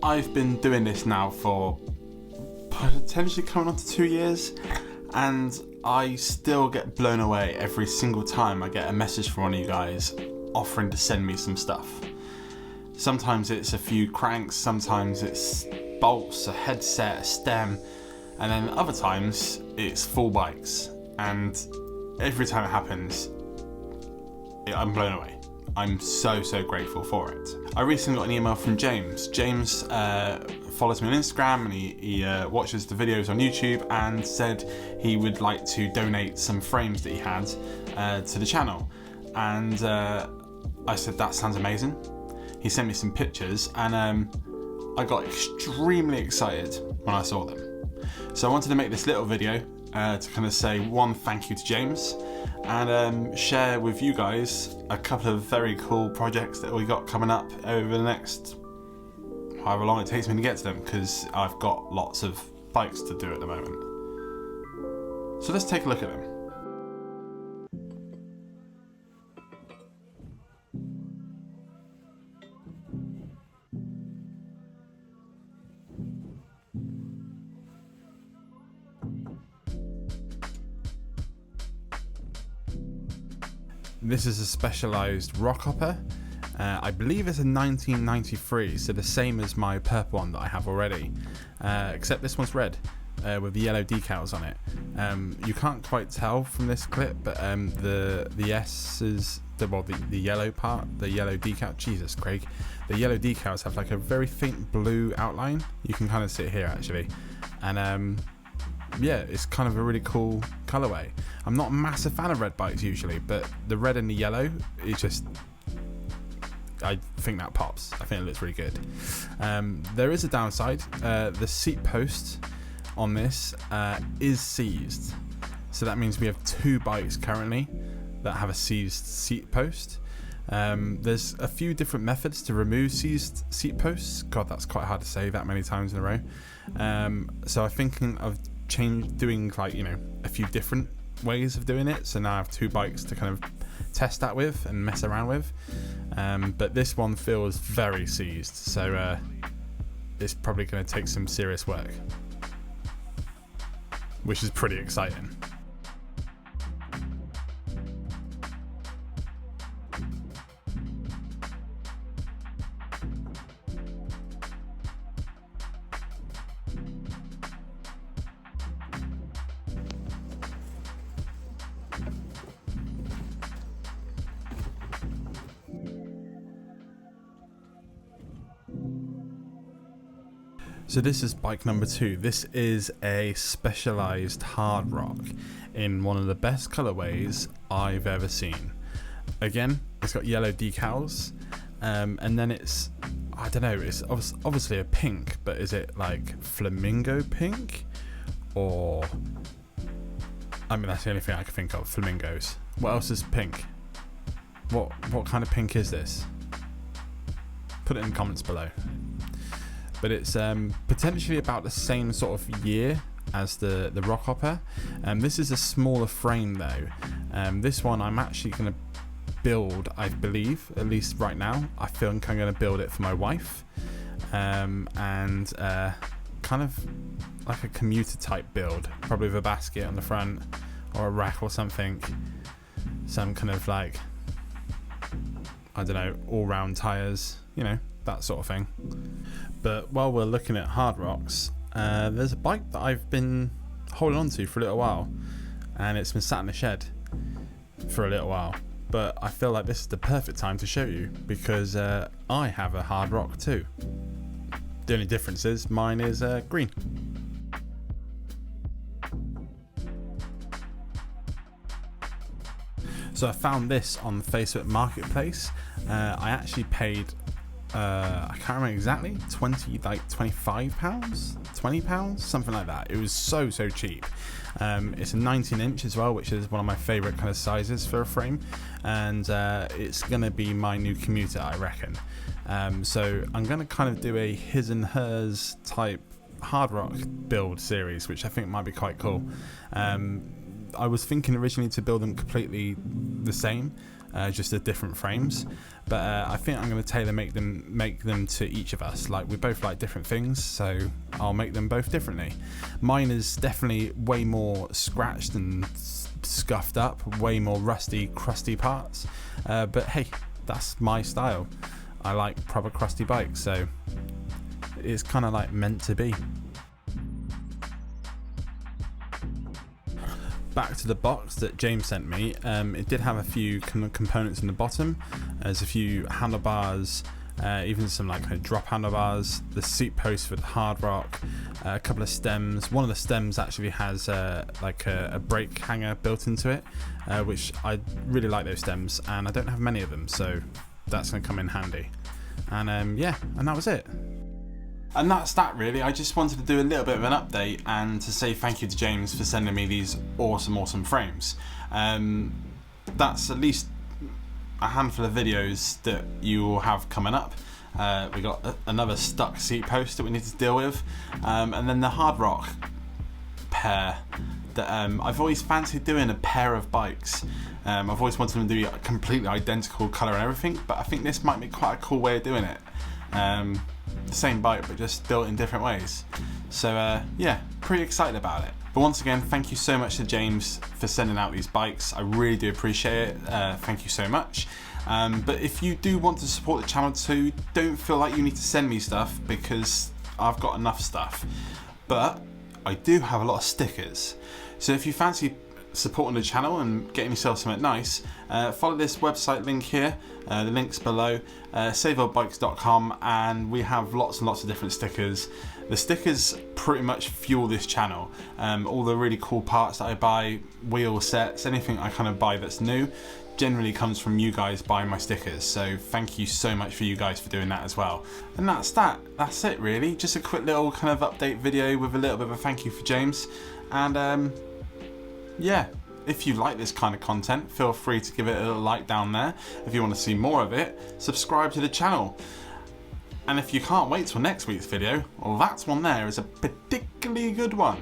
I've been doing this now for potentially coming on to 2 years, and I still get blown away every single time I get a message from one of you guys offering to send me some stuff. Sometimes it's a few cranks, sometimes it's bolts, a headset, a stem, and then other times it's full bikes. And every time it happens, I'm blown away. I'm so grateful for it. I recently got an email from James. James follows me on Instagram, and he watches the videos on YouTube, and said he would like to donate some frames that he had to the channel. And I said, that sounds amazing. He sent me some pictures, and I got extremely excited when I saw them. So I wanted to make this little video to kind of say one, thank you to James, and share with you guys a couple of very cool projects that we got coming up over the next however long it takes me to get to them, because I've got lots of bikes to do at the moment. So let's take a look at them. This is a specialised Rockhopper. I believe it's a 1993, so the same as my purple one that I have already, except this one's red with the yellow decals on it. You can't quite tell from this clip, but the S is the yellow part, the yellow decal. Jesus, Craig, the yellow decals have like a very faint blue outline. You can kind of see it here actually, and yeah, it's kind of a really cool colourway. I'm not a massive fan of red bikes usually, but the red and the yellow is just, I think that pops. I think it looks really good. There is a downside. The seat post on this is seized. So that means we have 2 bikes currently that have a seized seat post. There's a few different methods to remove seized seat posts. God, that's quite hard to say that many times in a row. So I'm thinking of doing like, you know, a few different ways of doing it. So now I have 2 bikes to kind of test that with and mess around with. But this one feels very seized, so it's probably going to take some serious work, which is pretty exciting. So this is bike number 2. This is a specialised Hardrock in one of the best colourways I've ever seen. Again, it's got yellow decals, and then it's, I don't know, it's obviously a pink, but is it like flamingo pink? Or, I mean, that's the only thing I can think of, flamingos. What else is pink? What kind of pink is this? Put it in the comments below. But it's potentially about the same sort of year as the Rockhopper. This is a smaller frame though. This one I'm actually going to build, I believe, at least right now. I think I'm going to build it for my wife, and kind of like a commuter type build, probably with a basket on the front or a rack or something. Some kind of like, I don't know, all-round tyres, you know, that sort of thing. But while we're looking at Hardrocks, there's a bike that I've been holding on to for a little while, and it's been sat in the shed for a little while. But I feel like this is the perfect time to show you, because I have a Hardrock too. The only difference is mine is green. So I found this on the Facebook Marketplace. I actually paid, I can't remember exactly, 25 pounds, 20 pounds, something like that. It was so cheap. It's a 19-inch as well, which is one of my favorite kind of sizes for a frame, and it's gonna be my new commuter, I reckon. So I'm gonna kind of do a his and hers type Hardrock build series, which I think might be quite cool. I was thinking originally to build them completely the same, just the different frames. But I think I'm going to tailor make them to each of us. Like, we both like different things, so I'll make them both differently. Mine is definitely way more scratched and scuffed up, way more rusty, crusty parts. But hey, that's my style. I like proper crusty bikes, so it's kind of like meant to be. Back to the box that James sent me. It did have a few components in the bottom. There's a few handlebars, even some like drop handlebars, the seat post for the Hardrock, a couple of stems. One of the stems actually has like a brake hanger built into it, which I really like those stems, and I don't have many of them, so that's going to come in handy. And yeah, and that was it. And that's that really. I just wanted to do a little bit of an update and to say thank you to James for sending me these awesome frames. That's at least a handful of videos that you will have coming up. We got another stuck seat post that we need to deal with, and then the Hardrock pair that I've always fancied doing a pair of bikes. I've always wanted them to be a completely identical colour and everything, but I think this might be quite a cool way of doing it. The same bike but just built in different ways. So yeah, pretty excited about it. But once again, thank you so much to James for sending out these bikes. I really do appreciate it. Thank you so much. But if you do want to support the channel too, don't feel like you need to send me stuff because I've got enough stuff. But I do have a lot of stickers. So if you fancy supporting the channel and getting yourself something nice, follow this website link here, the link's below, saveoldbikes.com, and we have lots and lots of different stickers. The stickers pretty much fuel this channel. All the really cool parts that I buy, wheel sets, anything I kind of buy that's new, generally comes from you guys buying my stickers, so thank you so much for you guys for doing that as well. And that's it really, just a quick little kind of update video with a little bit of a thank you for James. And yeah, if you like this kind of content, feel free to give it a little like down there. If you want to see more of it, subscribe to the channel. And if you can't wait till next week's video, well, that one there is a particularly good one.